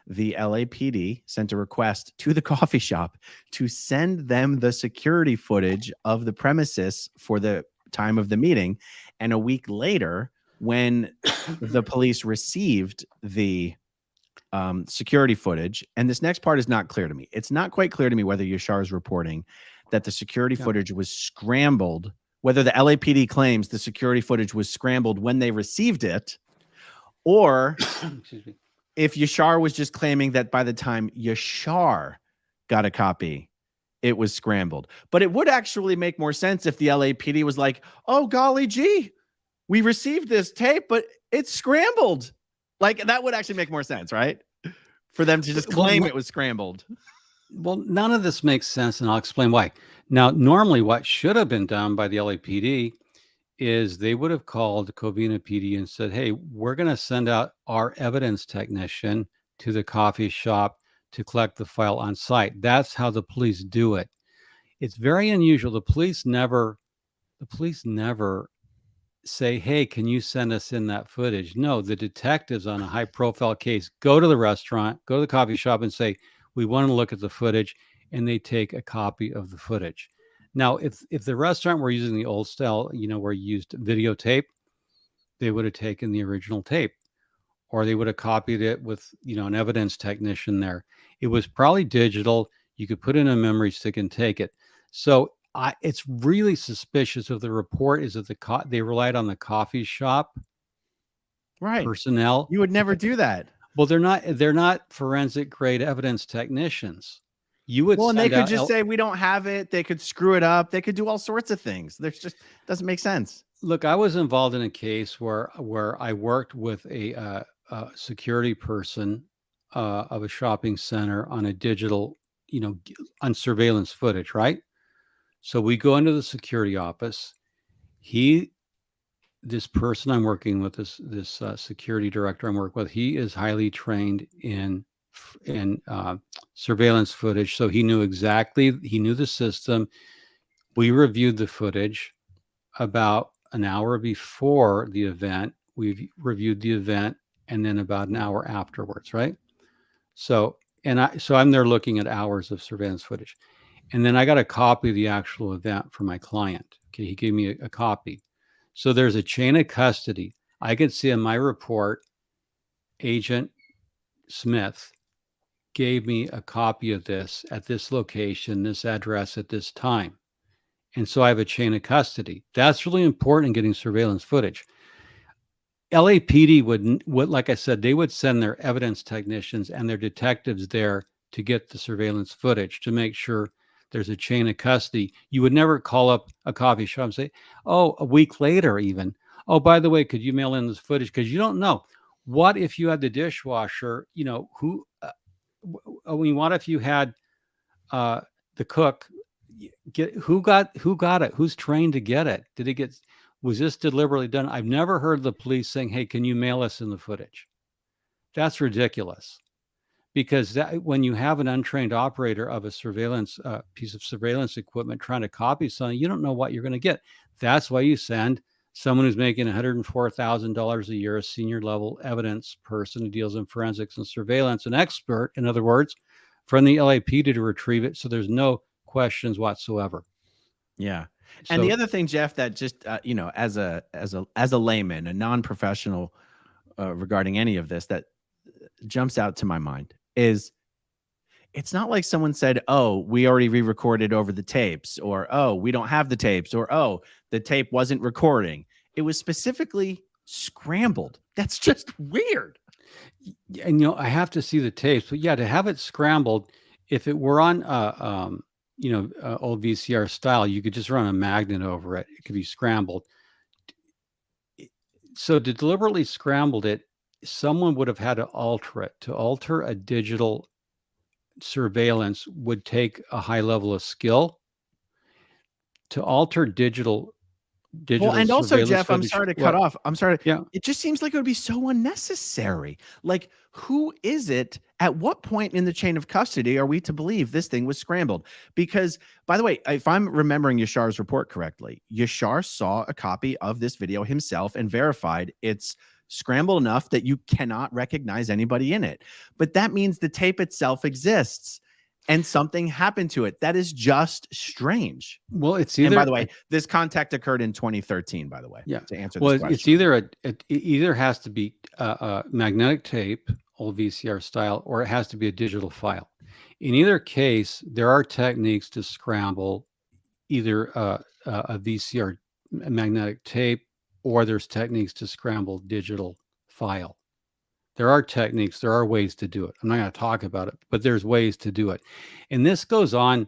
the LAPD sent a request to the coffee shop to send them the security footage of the premises for the time of the meeting. And a week later, when the police received the security footage, and this next part is not clear to me. It's not quite clear to me whether Yashar is reporting that the security footage was scrambled, whether the LAPD claims the security footage was scrambled when they received it, or if Yashar was just claiming that by the time Yashar got a copy, it was scrambled. But it would actually make more sense if the LAPD was like, oh, golly gee, we received this tape, but it's scrambled. Like, that would actually make more sense, right? For them to just claim it was scrambled. Well, none of this makes sense, and I'll explain why. Now, normally what should have been done by the LAPD is they would have called Covina PD and said, hey, we're going to send out our evidence technician to the coffee shop to collect the file on site. That's how the police do it. It's very unusual. The police never say, hey, can you send us in that footage? No, the detectives on a high profile case go to the restaurant, go to the coffee shop and say, we want to look at the footage, and they take a copy of the footage. Now, if the restaurant were using the old style, where you used videotape, they would have taken the original tape, or they would have copied it with, an evidence technician there. It was probably digital. You could put in a memory stick and take it. So it's really suspicious of the report is that they relied on the coffee shop personnel. You would never do that. Well, they're not forensic grade evidence technicians. You would and they could just say we don't have it. They could screw it up. They could do all sorts of things. There's just doesn't make sense. Look, I was involved in a case where I worked with a security person of a shopping center on a digital, on surveillance footage, right? So we go into the security office. This person I'm working with, this security director I'm working with, he is highly trained in surveillance footage. So he knew the system. We reviewed the footage about an hour before the event. We reviewed the event, and then about an hour afterwards, right? So I'm there looking at hours of surveillance footage. And then I got a copy of the actual event for my client. Okay, he gave me a copy. So there's a chain of custody. I could see in my report, Agent Smith gave me a copy of this at this location, this address at this time. And so I have a chain of custody. That's really important in getting surveillance footage. LAPD would, like I said, they would send their evidence technicians and their detectives there to get the surveillance footage to make sure there's a chain of custody. You would never call up a coffee shop and say, oh, a week later even, oh, by the way, could you mail in this footage? Because you don't know. What if you had the dishwasher, what if you had the cook, who got it? Who's trained to get it? Was this deliberately done? I've never heard the police saying, hey, can you mail us in the footage? That's ridiculous. Because when you have an untrained operator of a surveillance piece of surveillance equipment trying to copy something, you don't know what you're going to get. That's why you send someone who's making $104,000 a year, a senior level evidence person who deals in forensics and surveillance, an expert, in other words, from the LAPD to retrieve it. So there's no questions whatsoever. Yeah. And the other thing, Jeff, that just as a layman, a non-professional regarding any of this that jumps out to my mind is it's not like someone said, oh, we already re-recorded over the tapes, or oh, we don't have the tapes, or oh, the tape wasn't recording. It was specifically scrambled. That's just weird. And I have to see the tapes, but yeah, to have it scrambled, if it were on old VCR style, you could just run a magnet over it. It could be scrambled. So to deliberately scrambled it, someone would have had to alter it. To alter a digital surveillance would take a high level of skill. To alter digital Well, and also, Jeff, I'm footage, sorry to cut off. I'm sorry. Yeah. It just seems like it would be so unnecessary. Like, who is it? At what point in the chain of custody are we to believe this thing was scrambled? Because, by the way, if I'm remembering Yashar's report correctly, Yashar saw a copy of this video himself and verified it's scrambled enough that you cannot recognize anybody in it. But that means the tape itself exists. And something happened to it. That is just strange. Well, it's either. And by the way, this contact occurred in 2013. By the way, yeah. To answer well, this question, it's either it either has to be a magnetic tape, old VCR style, or it has to be a digital file. In either case, there are techniques to scramble either a VCR magnetic tape, or there's techniques to scramble digital file. There are techniques, there are ways to do it. I'm not going to talk about it, but there's ways to do it. And this goes on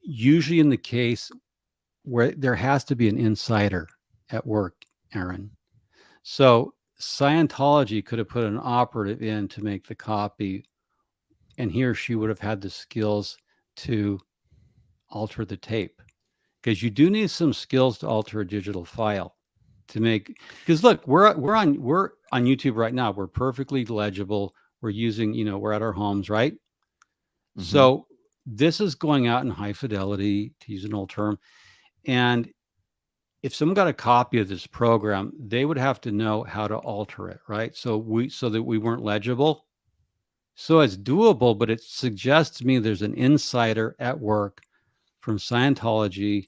usually in the case where there has to be an insider at work, Aaron. So Scientology could have put an operative in to make the copy, and he or she would have had the skills to alter the tape. Because you do need some skills to alter a digital file. To make, because look, we're on YouTube right now. We're perfectly legible. We're using, we're at our homes, right? Mm-hmm. So this is going out in high fidelity, to use an old term. And if someone got a copy of this program, they would have to know how to alter it, right? So that we weren't legible. So it's doable, but it suggests to me there's an insider at work from Scientology,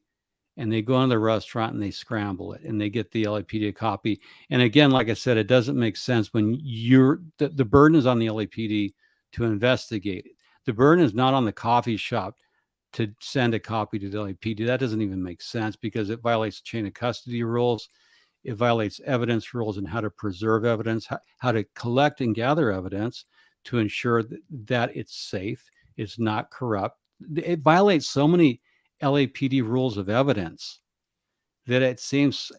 and they go into the restaurant and they scramble it and they get the LAPD copy. And again, like I said, it doesn't make sense when the burden is on the LAPD to investigate it. The burden is not on the coffee shop to send a copy to the LAPD. That doesn't even make sense because it violates chain of custody rules. It violates evidence rules and how to preserve evidence, how to collect and gather evidence to ensure that it's safe, it's not corrupt. It violates so many LAPD rules of evidence that it seems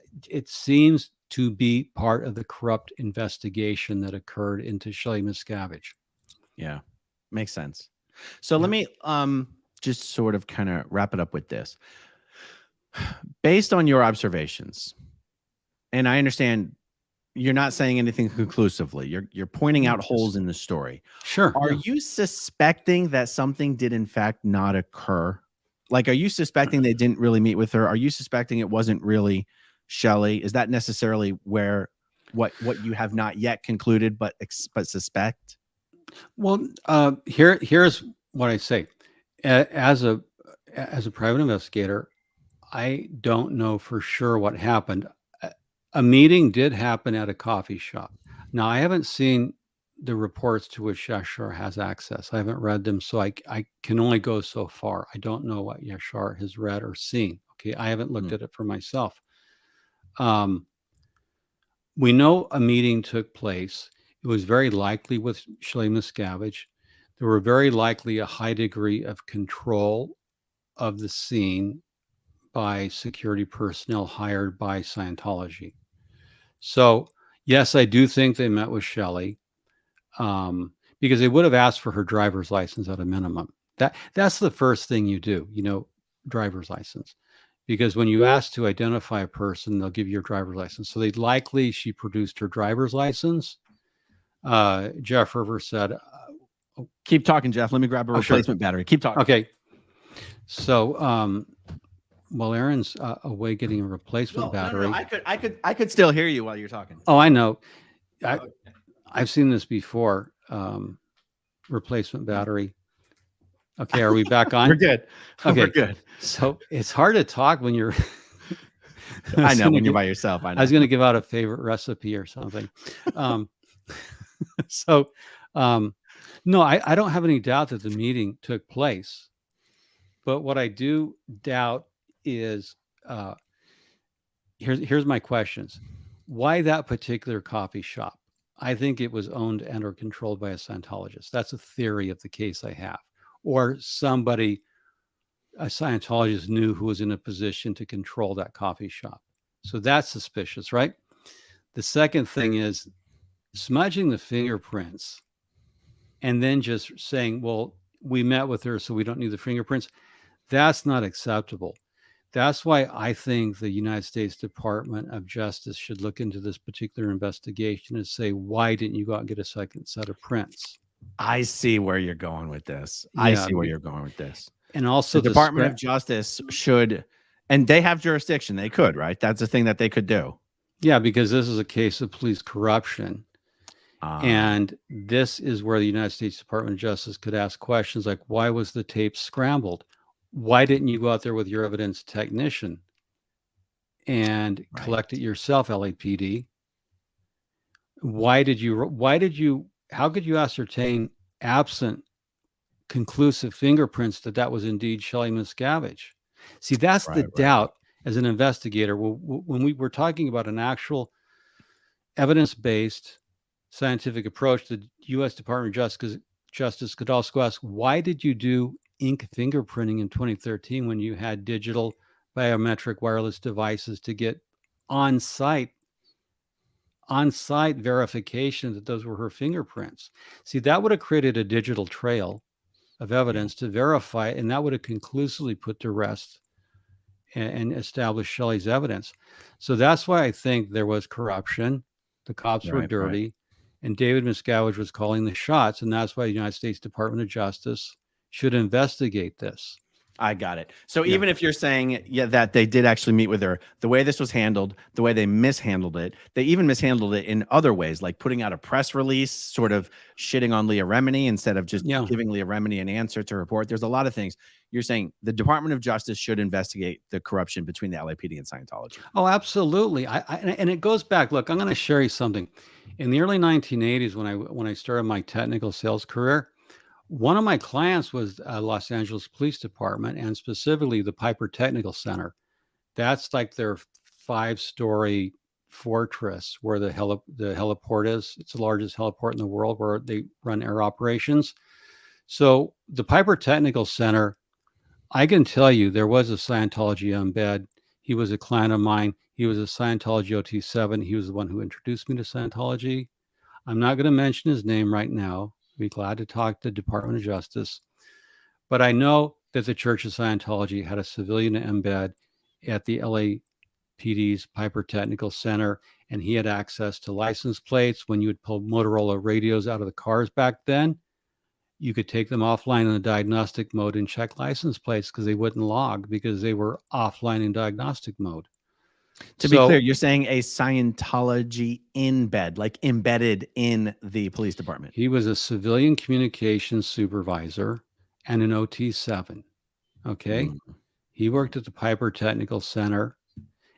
to be part of the corrupt investigation that occurred into Shelly Miscavige. Yeah, makes sense. So let me just sort of kind of wrap it up with this. Based on your observations, and I understand you're not saying anything conclusively. You're pointing out holes in the story. Sure. Are you suspecting that something did in fact not occur? Like, are you suspecting they didn't really meet with her? Are you suspecting it wasn't really Shelly? Is that necessarily where what you have not yet concluded, but suspect? Well, here's what I say. As a private investigator, I don't know for sure what happened. A meeting did happen at a coffee shop. Now, I haven't seen the reports to which Yashar has access. I haven't read them, so I can only go so far. I don't know what Yashar has read or seen. Okay, I haven't looked at it for myself. We know a meeting took place. It was very likely with Shelly Miscavige. There were very likely a high degree of control of the scene by security personnel hired by Scientology. So, yes, I do think they met with Shelly. Because they would have asked for her driver's license at a minimum. That's the first thing you do, driver's license. Because when you ask to identify a person, they'll give you your driver's license. So she produced her driver's license. Jeff River said, keep talking, Jeff. Let me grab a replacement battery. Keep talking. Okay. So, while Aaron's away getting a replacement battery. No, I could still hear you while you're talking. Oh, I know. I've seen this before. Replacement battery. Okay, are we back on? We're good. Okay, we're good. So it's hard to talk when you're. I know when you're by yourself. I know. I was going to give out a favorite recipe or something. So, no, I don't have any doubt that the meeting took place. But what I do doubt is uh, here's my questions. Why that particular coffee shop? I think it was owned and or controlled by a Scientologist. That's a theory of the case I have. Or somebody, a Scientologist knew who was in a position to control that coffee shop. So that's suspicious, right? The second thing is smudging the fingerprints and then just saying, well, we met with her, so we don't need the fingerprints. That's not acceptable. That's why I think the United States Department of Justice should look into this particular investigation and say, why didn't you go out and get a second set of prints? I see where you're going with this. Yeah, I see where you're going with this. And also the Department of Justice should, and they have jurisdiction. They could, right? That's a thing that they could do. Yeah, because this is a case of police corruption. And this is where the United States Department of Justice could ask questions like, why was the tape scrambled? Why didn't you go out there with your evidence technician and collect it yourself, LAPD? How could you ascertain absent conclusive fingerprints that was indeed Shelly Miscavige? See, that's the doubt as an investigator. When we were talking about an actual evidence-based scientific approach, the U.S. Department of Justice could also ask, why did you do ink fingerprinting in 2013 when you had digital biometric wireless devices to get on-site verification that those were her fingerprints? See, that would have created a digital trail of evidence to verify it, and that would have conclusively put to rest and established Shelly's evidence. So that's why I think there was corruption. The cops were dirty. And David Miscavige was calling the shots, and that's why the United States Department of Justice should investigate this. I got it. So even if you're saying that they did actually meet with her, the way this was handled, the way they mishandled it, they even mishandled it in other ways, like putting out a press release, sort of shitting on Leah Remini instead of just giving Leah Remini an answer to report. There's a lot of things. You're saying the Department of Justice should investigate the corruption between the LAPD and Scientology. Oh, absolutely. And it goes back. Look, I'm going to share you something. In the early 1980s, when I started my technical sales career, one of my clients was Los Angeles Police Department, and specifically the Piper Technical Center. That's like their 5-story fortress where the heliport is. It's the largest heliport in the world where they run air operations. So the Piper Technical Center, I can tell you there was a Scientology embed. He was a client of mine. He was a Scientology OT7. He was the one who introduced me to Scientology. I'm not going to mention his name right now. I'd be glad to talk to the Department of Justice. But I know that the Church of Scientology had a civilian embed at the LAPD's Piper Technical Center, and he had access to license plates. When you would pull Motorola radios out of the cars back then, you could take them offline in the diagnostic mode and check license plates because they wouldn't log because they were offline in diagnostic mode. To be clear, you're saying a Scientology embed, like embedded in the police department. He was a civilian communications supervisor and an OT7. Okay. He worked at the Piper Technical Center,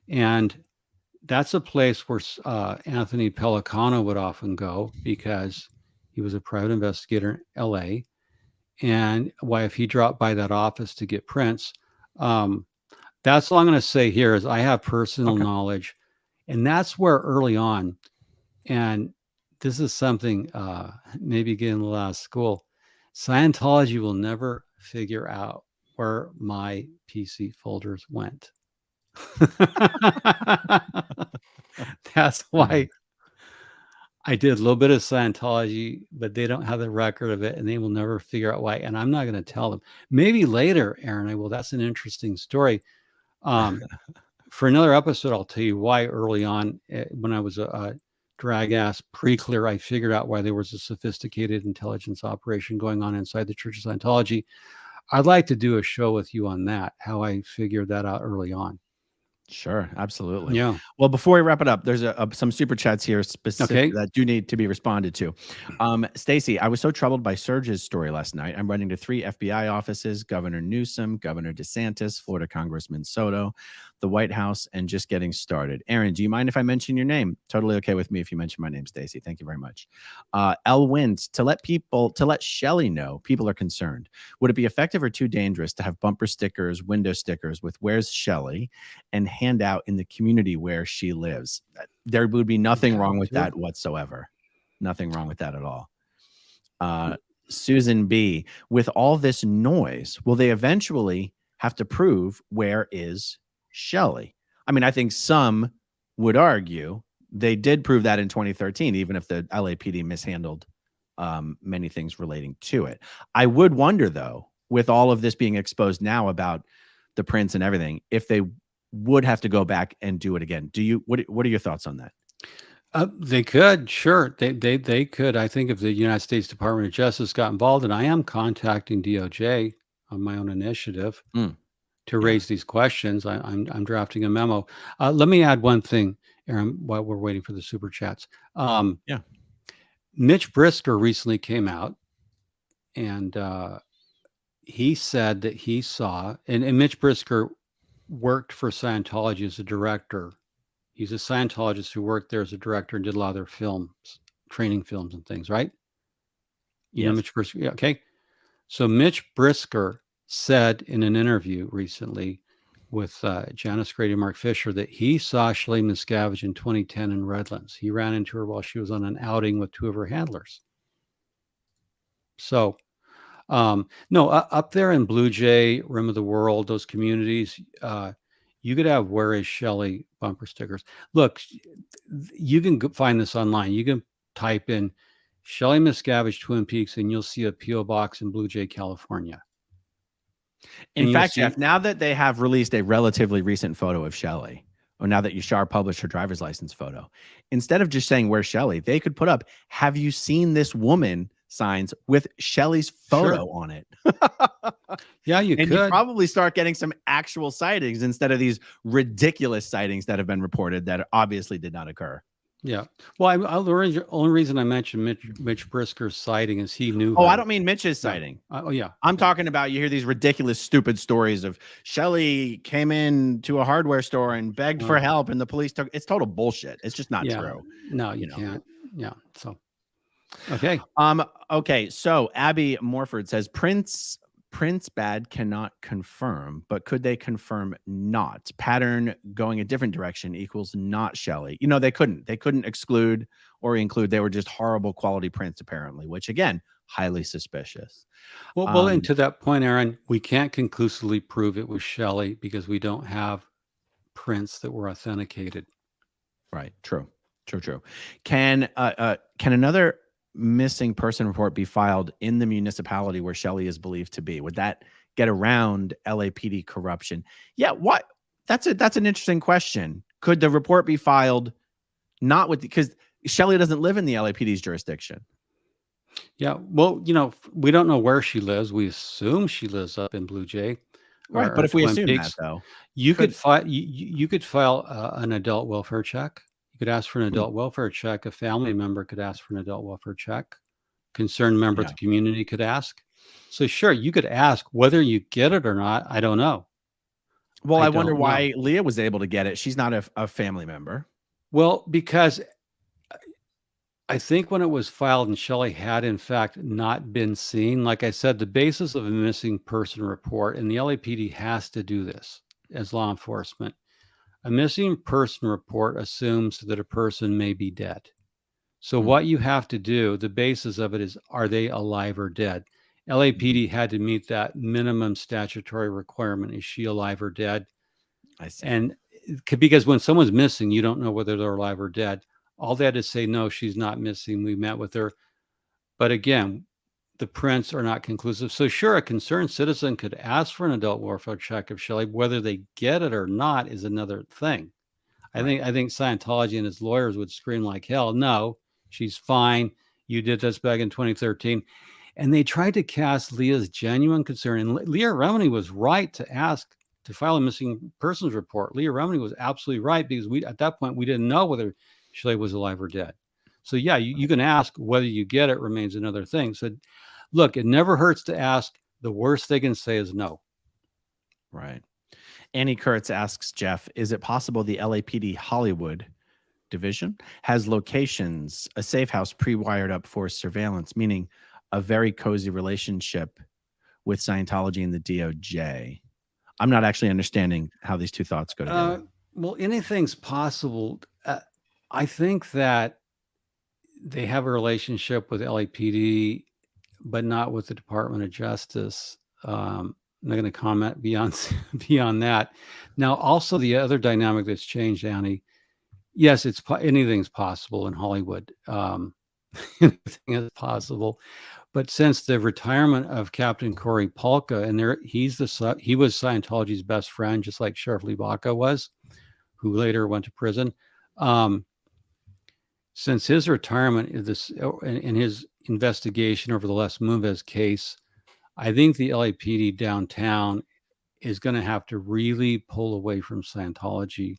and that's a place where Anthony Pellicano would often go because he was a private investigator in LA. And why, if he dropped by that office to get prints, that's all I'm going to say here is I have personal knowledge. And that's where early on, and this is something maybe getting a little out of school, Scientology will never figure out where my PC folders went. That's why I did a little bit of Scientology, but they don't have the record of it, and they will never figure out why. And I'm not going to tell them. Maybe later, Aaron, I will. That's an interesting story. For another episode, I'll tell you why early on, when I was a drag-ass pre-clear, I figured out why there was a sophisticated intelligence operation going on inside the Church of Scientology. I'd like to do a show with you on that, how I figured that out early on. Sure, absolutely. Yeah. Well, before we wrap it up, there's some super chats here specific that do need to be responded to. Stacy, I was so troubled by Serge's story last night. I'm running to 3 FBI offices: Governor Newsom, Governor DeSantis, Florida Congressman Soto. the White House, and just getting started. Aaron, do you mind if I mention your name? Totally okay with me if you mention my name, Stacy. Thank you very much. L Wins, to let Shelly know people are concerned. Would it be effective or too dangerous to have bumper stickers, window stickers with "Where's Shelly" and hand out in the community where she lives? There would be nothing wrong with that whatsoever. Nothing wrong with that at all. Susan B, with all this noise, will they eventually have to prove where is Shelly? I mean, I think some would argue they did prove that in 2013, even if the LAPD mishandled many things relating to it. I would wonder, though, with all of this being exposed now about the prints and everything, if they would have to go back and do it again. What are your thoughts on that? They could, sure. They could. I think if the United States Department of Justice got involved, and I am contacting DOJ on my own initiative to raise these questions. I'm drafting a memo. Let me add one thing, Aaron, while we're waiting for the super chats. Mitch Brisker recently came out, and he said that he saw, and Mitch Brisker worked for Scientology as a director. He's a Scientologist who worked there as a director and did a lot of their films, training films and things, right? You know Mitch Brisker? Yeah, okay. So Mitch Brisker said in an interview recently with Janice Grady and Mark Fisher that he saw Shelly Miscavige in 2010 in Redlands. He ran into her while she was on an outing with two of her handlers. So, no, up there in Blue Jay, Rim of the World, those communities, you could have "Where is Shelly" bumper stickers. Look, you can find this online. You can type in Shelly Miscavige Twin Peaks, and you'll see a P.O. box in Blue Jay, California. In fact, Jeff, now that they have released a relatively recent photo of Shelly, or now that Yashar published her driver's license photo, instead of just saying "Where's Shelly," they could put up "Have you seen this woman?" signs with Shelly's photo on it. Yeah, you and could. You probably start getting some actual sightings instead of these ridiculous sightings that have been reported that obviously did not occur. Yeah. Well, the only reason I mentioned Mitch Brisker's sighting is he knew. Oh, I don't mean Mitch's sighting. Oh, yeah. I'm talking about, you hear these ridiculous, stupid stories of Shelly came in to a hardware store and begged for help, and the police took. It's total bullshit. It's just not true. No, you can't. Yeah. So. Okay. Okay. So Abby Morford says Prince Bad cannot confirm, but could they confirm not? Pattern going a different direction equals not Shelly. You know, they couldn't exclude or include. They were just horrible quality prints, apparently, which again, highly suspicious. Well, and to that point, Aaron, we can't conclusively prove it was Shelly because we don't have prints that were authenticated. Right. True. Can another missing person report be filed in the municipality where Shelly is believed to be? Would that get around LAPD corruption? Yeah, what? That's an interesting question. Could the report be filed not with, because Shelly doesn't live in the LAPD's jurisdiction? Yeah, well, we don't know where she lives. We assume she lives up in Blue Jay. Right, but if we assume that, though, you could file an adult welfare check. You could ask for an adult welfare check. A family member could ask for an adult welfare check. Concerned member of the community could ask. So sure, you could ask. Whether you get it or not, I don't know. Well, I wonder why Leah was able to get it. She's not a family member. Well, because I think when it was filed and Shelly had in fact not been seen, like I said, the basis of a missing person report, and the LAPD has to do this as law enforcement. A missing person report assumes that a person may be dead. So what you have to do, the basis of it is, are they alive or dead? LAPD had to meet that minimum statutory requirement. Is she alive or dead? I see. And because when someone's missing, you don't know whether they're alive or dead. All they had to say, no, she's not missing. We met with her. But again, the prints are not conclusive. So sure, a concerned citizen could ask for an adult welfare check of Shelly. Whether they get it or not is another thing. I think Scientology and its lawyers would scream like hell, no, she's fine. You did this back in 2013. And they tried to cast Leah's genuine concern. And Leah Remini was right to ask to file a missing persons report. Leah Remini was absolutely right, because at that point, we didn't know whether Shelly was alive or dead. So yeah, you can ask. Whether you get it remains another thing. So look, it never hurts to ask. The worst they can say is no. Right. Annie Kurtz asks Jeff, is it possible the LAPD Hollywood division has locations, a safe house pre-wired up for surveillance, meaning a very cozy relationship with Scientology and the DOJ? I'm not actually understanding how these two thoughts go together. Well, anything's possible. I think that they have a relationship with LAPD, but not with the Department of Justice. I'm not going to comment beyond that. Now, also the other dynamic that's changed, Annie. Yes, anything's possible in Hollywood. Anything is possible. But since the retirement of Captain Corey Polka, and he was Scientology's best friend, just like Sheriff Lee Baca was, who later went to prison. Since his retirement, in his investigation over the Les Moonves case, I think the LAPD downtown is going to have to really pull away from Scientology.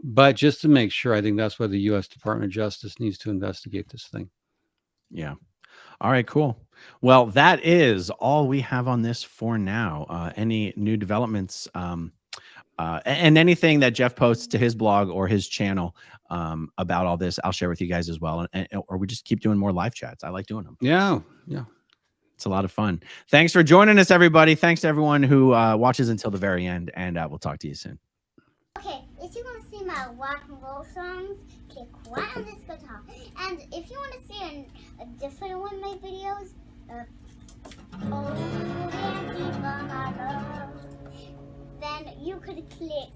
But just to make sure, I think that's why the U.S. Department of Justice needs to investigate this thing. Yeah. All right, cool. Well, that is all we have on this for now. Any new developments and anything that Jeff posts to his blog or his channel about all this, I'll share with you guys as well. Or we just keep doing more live chats. I like doing them. Yeah. It's a lot of fun. Thanks for joining us, everybody. Thanks to everyone who watches until the very end, and we'll talk to you soon. Okay, if you want to see my rock and roll songs, click right on this guitar. And if you want to see a different one of my videos, then you could click